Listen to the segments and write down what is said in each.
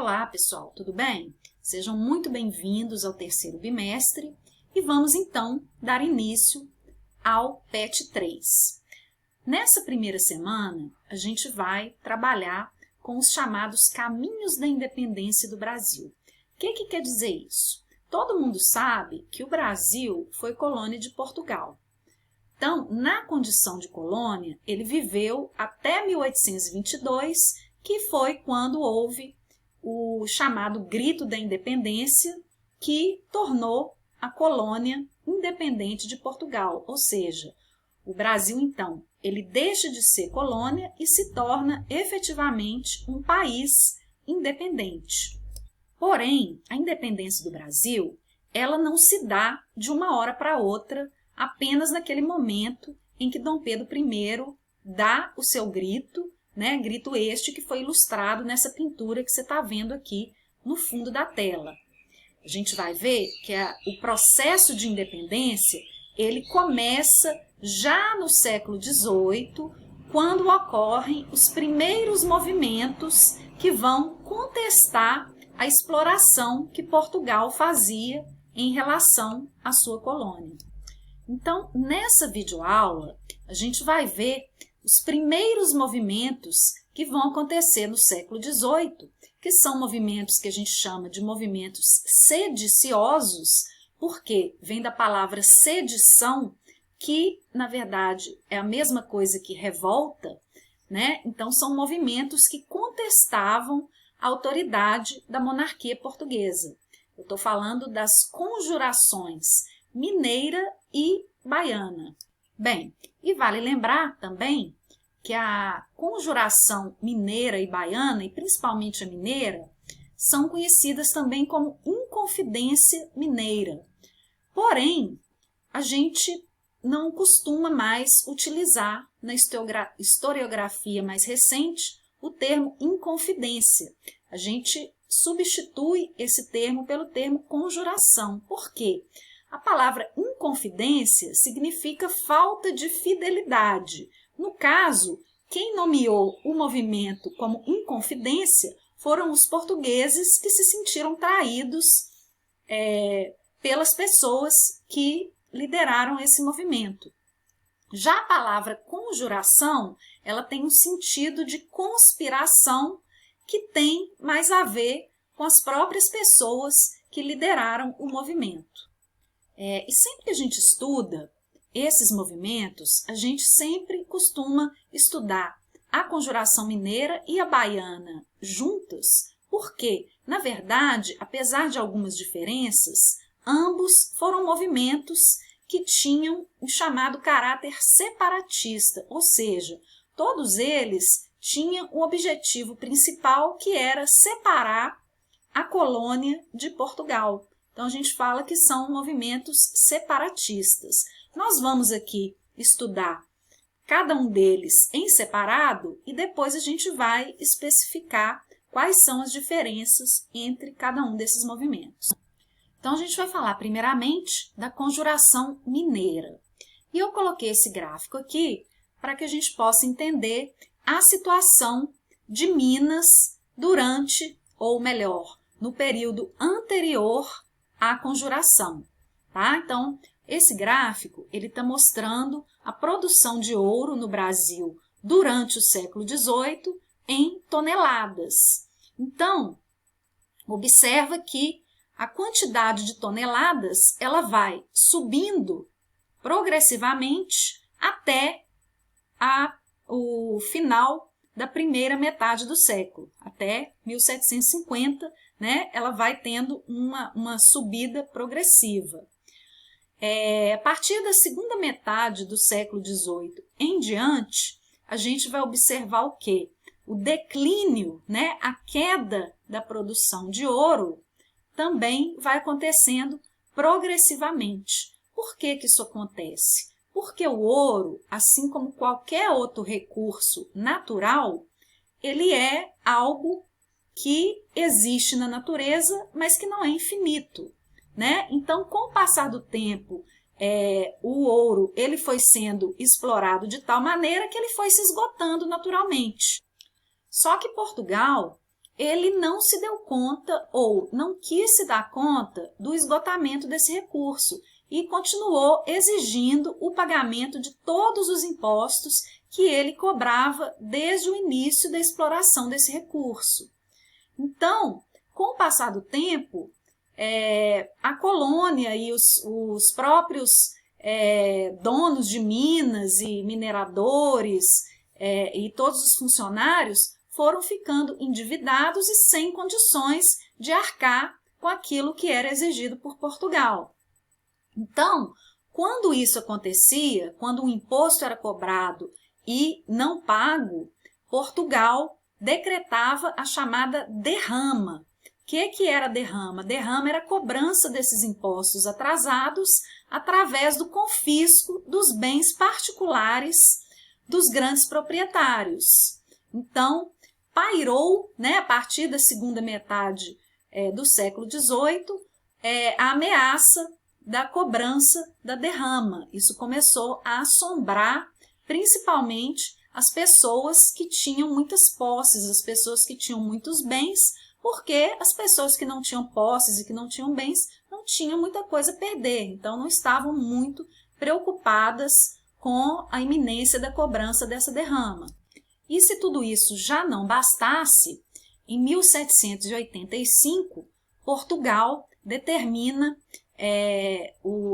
Olá, pessoal, tudo bem? Sejam muito bem-vindos ao terceiro bimestre e vamos então dar início ao PET 3. Nessa primeira semana, a gente vai trabalhar com os chamados caminhos da independência do Brasil. O que quer dizer isso? Todo mundo sabe que o Brasil foi colônia de Portugal. Então, na condição de colônia, ele viveu até 1822, que foi quando houve o chamado Grito da Independência, que tornou a colônia independente de Portugal. Ou seja, o Brasil, então, ele deixa de ser colônia e se torna efetivamente um país independente. Porém, a independência do Brasil, ela não se dá de uma hora para outra, apenas naquele momento em que Dom Pedro I dá o seu grito, né? Grito este que foi ilustrado nessa pintura que você está vendo aqui no fundo da tela. A gente vai ver que o processo de independência, ele começa já no século XVIII, quando ocorrem os primeiros movimentos que vão contestar a exploração que Portugal fazia em relação à sua colônia. Então, nessa videoaula, a gente vai ver os primeiros movimentos que vão acontecer no século XVIII, que são movimentos que a gente chama de movimentos sediciosos, porque vem da palavra sedição, que, na verdade, é a mesma coisa que revolta, né? Então, são movimentos que contestavam a autoridade da monarquia portuguesa. Eu estou falando das conjurações mineira e baiana. Bem, e vale lembrar também que a conjuração mineira e baiana, e principalmente a mineira, são conhecidas também como Inconfidência Mineira. Porém, a gente não costuma mais utilizar na historiografia mais recente o termo inconfidência. A gente substitui esse termo pelo termo conjuração. Por quê? A palavra inconfidência significa falta de fidelidade. No caso, quem nomeou o movimento como inconfidência foram os portugueses que se sentiram traídos pelas pessoas que lideraram esse movimento. Já a palavra conjuração, ela tem um sentido de conspiração que tem mais a ver com as próprias pessoas que lideraram o movimento. E sempre que a gente estuda esses movimentos, a gente sempre costuma estudar a conjuração mineira e a baiana juntas, porque, na verdade, apesar de algumas diferenças, ambos foram movimentos que tinham o chamado caráter separatista, ou seja, todos eles tinham o objetivo principal que era separar a colônia de Portugal. Então, a gente fala que são movimentos separatistas. Nós vamos aqui estudar cada um deles em separado e depois a gente vai especificar quais são as diferenças entre cada um desses movimentos. Então, a gente vai falar primeiramente da conjuração mineira. E eu coloquei esse gráfico aqui para que a gente possa entender a situação de Minas durante, ou melhor, no período anterior à conjuração, tá? Então, esse gráfico, ele está mostrando a produção de ouro no Brasil durante o século XVIII em toneladas. Então, observa que a quantidade de toneladas, ela vai subindo progressivamente até o final da primeira metade do século, até 1750, né, ela vai tendo uma subida progressiva. A partir da segunda metade do século XVIII em diante, a gente vai observar o quê? O declínio, né, a queda da produção de ouro também vai acontecendo progressivamente. Por que isso acontece? Porque o ouro, assim como qualquer outro recurso natural, ele é algo que existe na natureza, mas que não é infinito, né? Então, com o passar do tempo, o ouro ele foi sendo explorado de tal maneira que ele foi se esgotando naturalmente. Só que Portugal, ele não se deu conta ou não quis se dar conta do esgotamento desse recurso e continuou exigindo o pagamento de todos os impostos que ele cobrava desde o início da exploração desse recurso. Então, com o passar do tempo, a colônia e os próprios donos de minas e mineradores e todos os funcionários foram ficando endividados e sem condições de arcar com aquilo que era exigido por Portugal. Então, quando isso acontecia, quando um imposto era cobrado e não pago, Portugal decretava a chamada derrama. O que era derrama? Derrama era a cobrança desses impostos atrasados através do confisco dos bens particulares dos grandes proprietários. Então, pairou, a partir da segunda metade do século XVIII, a ameaça da cobrança da derrama. Isso começou a assombrar principalmente as pessoas que tinham muitas posses, as pessoas que tinham muitos bens, porque as pessoas que não tinham posses e que não tinham bens não tinham muita coisa a perder, então não estavam muito preocupadas com a iminência da cobrança dessa derrama. E se tudo isso já não bastasse, em 1785, Portugal determina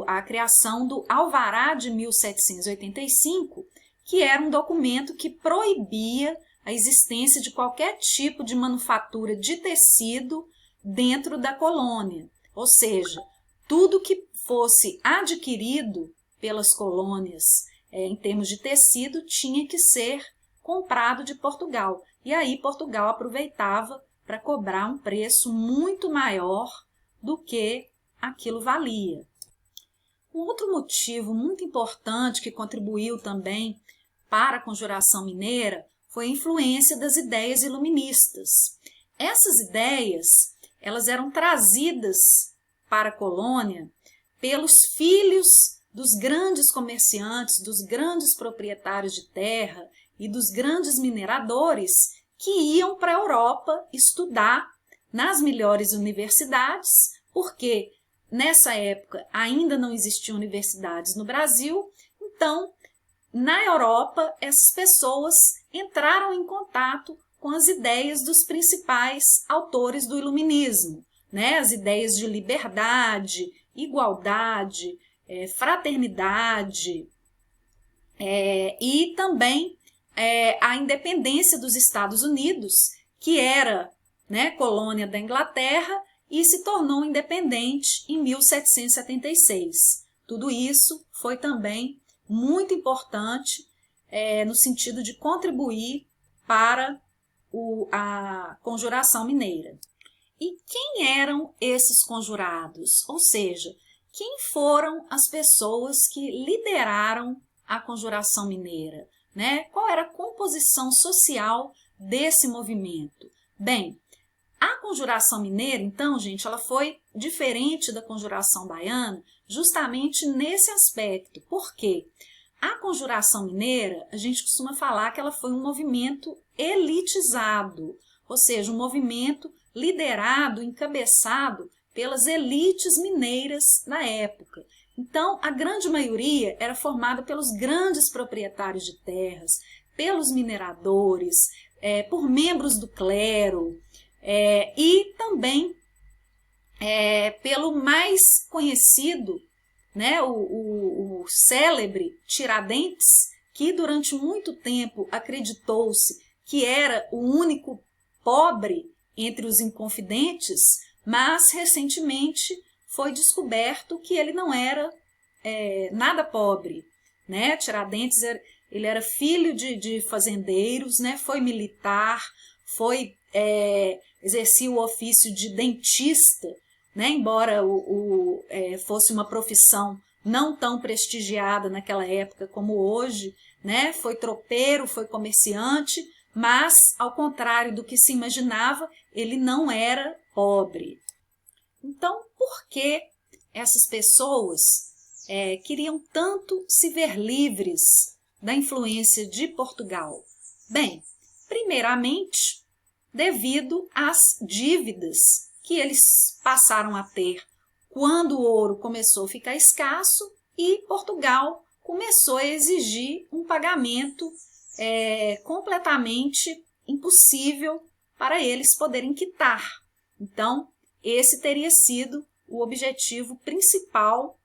a criação do Alvará de 1785, que era um documento que proibia a existência de qualquer tipo de manufatura de tecido dentro da colônia. Ou seja, tudo que fosse adquirido pelas colônias em termos de tecido tinha que ser comprado de Portugal. E aí Portugal aproveitava para cobrar um preço muito maior do que aquilo valia. Um outro motivo muito importante que contribuiu também para a Conjuração Mineira foi a influência das ideias iluministas. Essas ideias, elas eram trazidas para a colônia pelos filhos dos grandes comerciantes, dos grandes proprietários de terra e dos grandes mineradores que iam para a Europa estudar nas melhores universidades, porque nessa época ainda não existiam universidades no Brasil, então na Europa essas pessoas entraram em contato com as ideias dos principais autores do iluminismo, as ideias de liberdade, igualdade, fraternidade e também a independência dos Estados Unidos, que era colônia da Inglaterra e se tornou independente em 1776. Tudo isso foi também muito importante no sentido de contribuir para a Conjuração Mineira. E quem eram esses conjurados? Ou seja, quem foram as pessoas que lideraram a Conjuração Mineira? Qual era a composição social desse movimento? Bem, a Conjuração Mineira, então, gente, ela foi diferente da Conjuração Baiana justamente nesse aspecto. Por quê? A Conjuração Mineira, a gente costuma falar que ela foi um movimento elitizado, ou seja, um movimento liderado, encabeçado pelas elites mineiras na época. Então, a grande maioria era formada pelos grandes proprietários de terras, pelos mineradores, por membros do clero e também pelo mais conhecido, o célebre Tiradentes, que durante muito tempo acreditou-se que era o único pobre entre os inconfidentes, mas recentemente foi descoberto que ele não era nada pobre. Tiradentes ele era filho de fazendeiros, foi militar, exercia o ofício de dentista, embora fosse uma profissão não tão prestigiada naquela época como hoje, foi tropeiro, foi comerciante, mas, ao contrário do que se imaginava, ele não era pobre. Então, por que essas pessoas queriam tanto se ver livres da influência de Portugal? Bem, primeiramente, devido às dívidas que eles passaram a ter quando o ouro começou a ficar escasso e Portugal começou a exigir um pagamento completamente impossível para eles poderem quitar. Então, esse teria sido o objetivo principal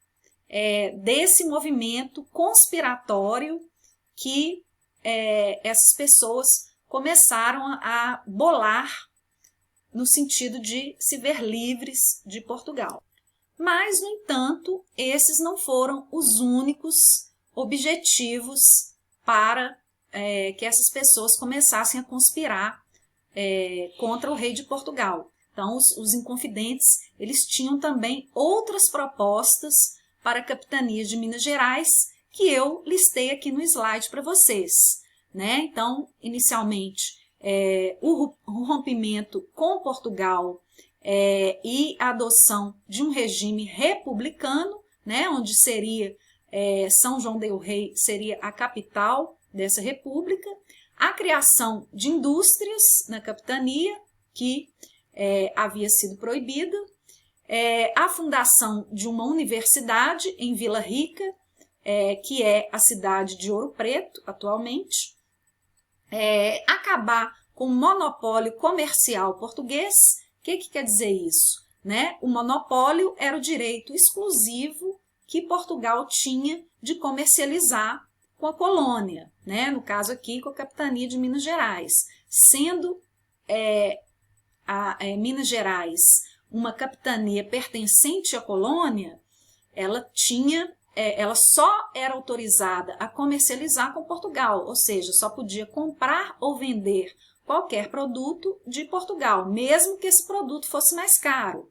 desse movimento conspiratório que essas pessoas começaram a bolar no sentido de se ver livres de Portugal. Mas, no entanto, esses não foram os únicos objetivos para que essas pessoas começassem a conspirar contra o rei de Portugal. Então, os inconfidentes, eles tinham também outras propostas para a capitania de Minas Gerais, que eu listei aqui no slide para vocês, né? Então, inicialmente, o rompimento com Portugal e a adoção de um regime republicano, né? Onde seria São João del Rei seria a capital dessa república, a criação de indústrias na capitania, que havia sido proibida, a fundação de uma universidade em Vila Rica, que é a cidade de Ouro Preto atualmente, acabar com o monopólio comercial português. O que quer dizer isso? Né? O monopólio era o direito exclusivo que Portugal tinha de comercializar com a colônia, né? No caso aqui com a capitania de Minas Gerais. Sendo Minas Gerais uma capitania pertencente à colônia, ela só era autorizada a comercializar com Portugal, ou seja, só podia comprar ou vender qualquer produto de Portugal, mesmo que esse produto fosse mais caro.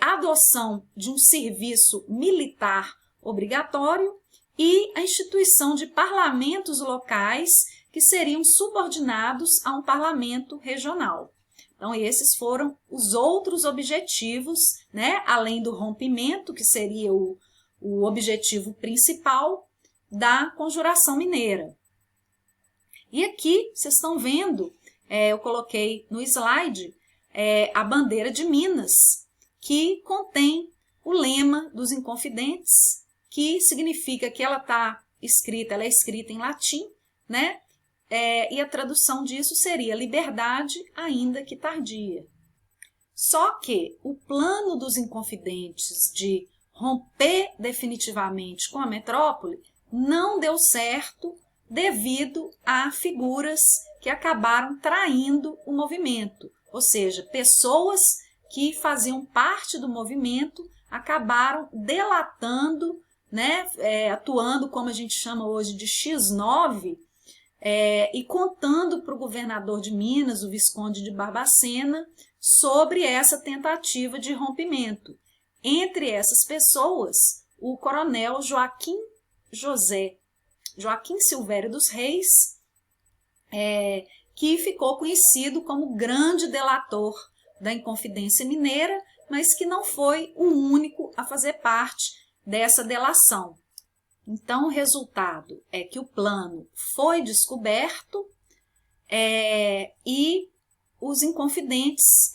A adoção de um serviço militar obrigatório e a instituição de parlamentos locais que seriam subordinados a um parlamento regional. Então, esses foram os outros objetivos, né? Além do rompimento, que seria o objetivo principal da Conjuração Mineira. E aqui, vocês estão vendo, eu coloquei no slide, a bandeira de Minas, que contém o lema dos Inconfidentes, que significa que ela é escrita em latim, né? E a tradução disso seria liberdade, ainda que tardia. Só que o plano dos Inconfidentes de romper definitivamente com a metrópole não deu certo devido a figuras que acabaram traindo o movimento, ou seja, pessoas que faziam parte do movimento acabaram delatando, né, atuando como a gente chama hoje de X9, e contando para o governador de Minas, o Visconde de Barbacena, sobre essa tentativa de rompimento. Entre essas pessoas, o coronel Joaquim Silvério dos Reis, que ficou conhecido como grande delator da Inconfidência Mineira, mas que não foi o único a fazer parte dessa delação. Então, o resultado é que o plano foi descoberto e os Inconfidentes,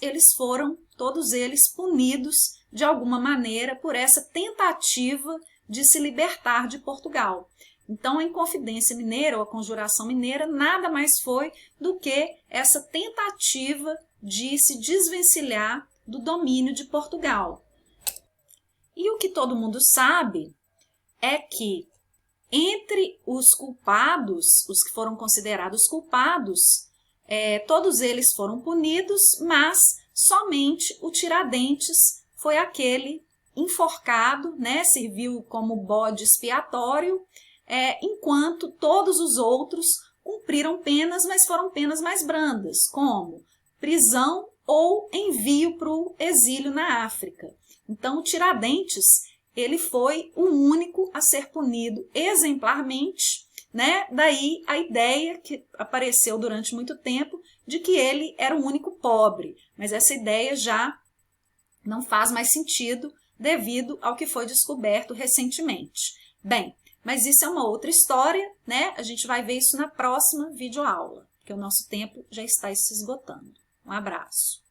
todos eles punidos de alguma maneira por essa tentativa de se libertar de Portugal. Então, a Inconfidência Mineira, ou a Conjuração Mineira, nada mais foi do que essa tentativa de se desvencilhar do domínio de Portugal. E o que todo mundo sabe é que entre os culpados, os que foram considerados culpados, todos eles foram punidos, mas somente o Tiradentes foi aquele enforcado, né, serviu como bode expiatório, enquanto todos os outros cumpriram penas, mas foram penas mais brandas, como prisão ou envio para o exílio na África. Então, o Tiradentes, ele foi o único a ser punido exemplarmente, né? Daí a ideia que apareceu durante muito tempo de que ele era o único pobre, mas essa ideia já não faz mais sentido devido ao que foi descoberto recentemente. Bem, mas isso é uma outra história, né? A gente vai ver isso na próxima videoaula. porque o nosso tempo já está se esgotando. Um abraço.